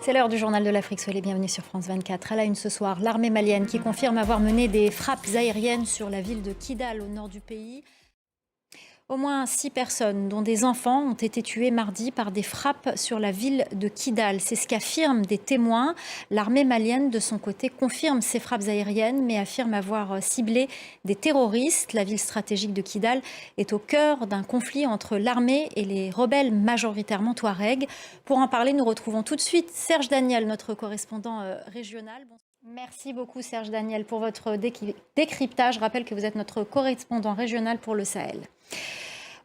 C'est l'heure du journal de l'Afrique. Soyez les bienvenus sur France 24. À la une ce soir, l'armée malienne qui confirme avoir mené des frappes aériennes sur la ville de Kidal au nord du pays. Au moins 6 personnes, dont des enfants, ont été tuées mardi par des frappes sur la ville de Kidal. C'est ce qu'affirment des témoins. L'armée malienne, de son côté, confirme ces frappes aériennes, mais affirme avoir ciblé des terroristes. La ville stratégique de Kidal est au cœur d'un conflit entre l'armée et les rebelles majoritairement touaregs. Pour en parler, nous retrouvons tout de suite Serge Daniel, notre correspondant régional. Merci beaucoup Serge Daniel pour votre décryptage. Je rappelle que vous êtes notre correspondant régional pour le Sahel.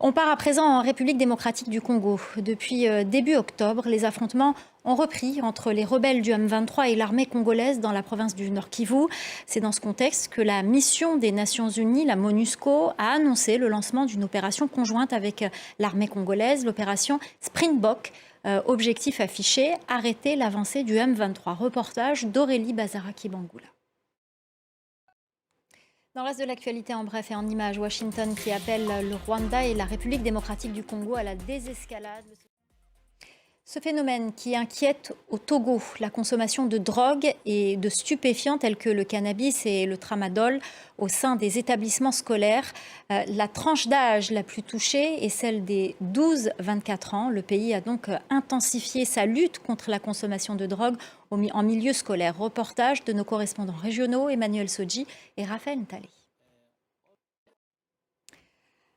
On part à présent en République démocratique du Congo. Depuis début octobre, les affrontements ont repris entre les rebelles du M23 et l'armée congolaise dans la province du Nord Kivu. C'est dans ce contexte que la mission des Nations Unies, la MONUSCO, a annoncé le lancement d'une opération conjointe avec l'armée congolaise, l'opération Springbok. Objectif affiché, arrêter l'avancée du M23. Reportage d'Aurélie Bazaraki-Bangoula. Dans le reste de l'actualité, en bref et en images, Washington qui appelle le Rwanda et la République démocratique du Congo à la désescalade. Ce phénomène qui inquiète au Togo, la consommation de drogues et de stupéfiants tels que le cannabis et le tramadol au sein des établissements scolaires. La tranche d'âge la plus touchée est celle des 12-24 ans. Le pays a donc intensifié sa lutte contre la consommation de drogue en milieu scolaire. Reportage de nos correspondants régionaux Emmanuel Sodji et Raphaël Ntali.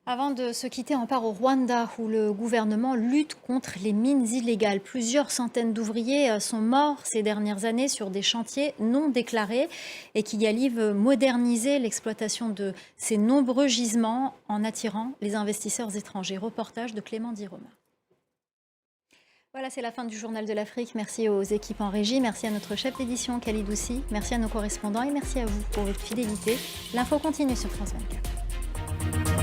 Avant de se quitter, on part au Rwanda où le gouvernement lutte contre les mines illégales. Plusieurs centaines d'ouvriers sont morts ces dernières années sur des chantiers non déclarés et Kigali veut moderniser l'exploitation de ces nombreux gisements en attirant les investisseurs étrangers. Reportage de Clément Diroma. Voilà, c'est la fin du Journal de l'Afrique. Merci aux équipes en régie, merci à notre chef d'édition Khalid Oussi, merci à nos correspondants et merci à vous pour votre fidélité. L'info continue sur France 24.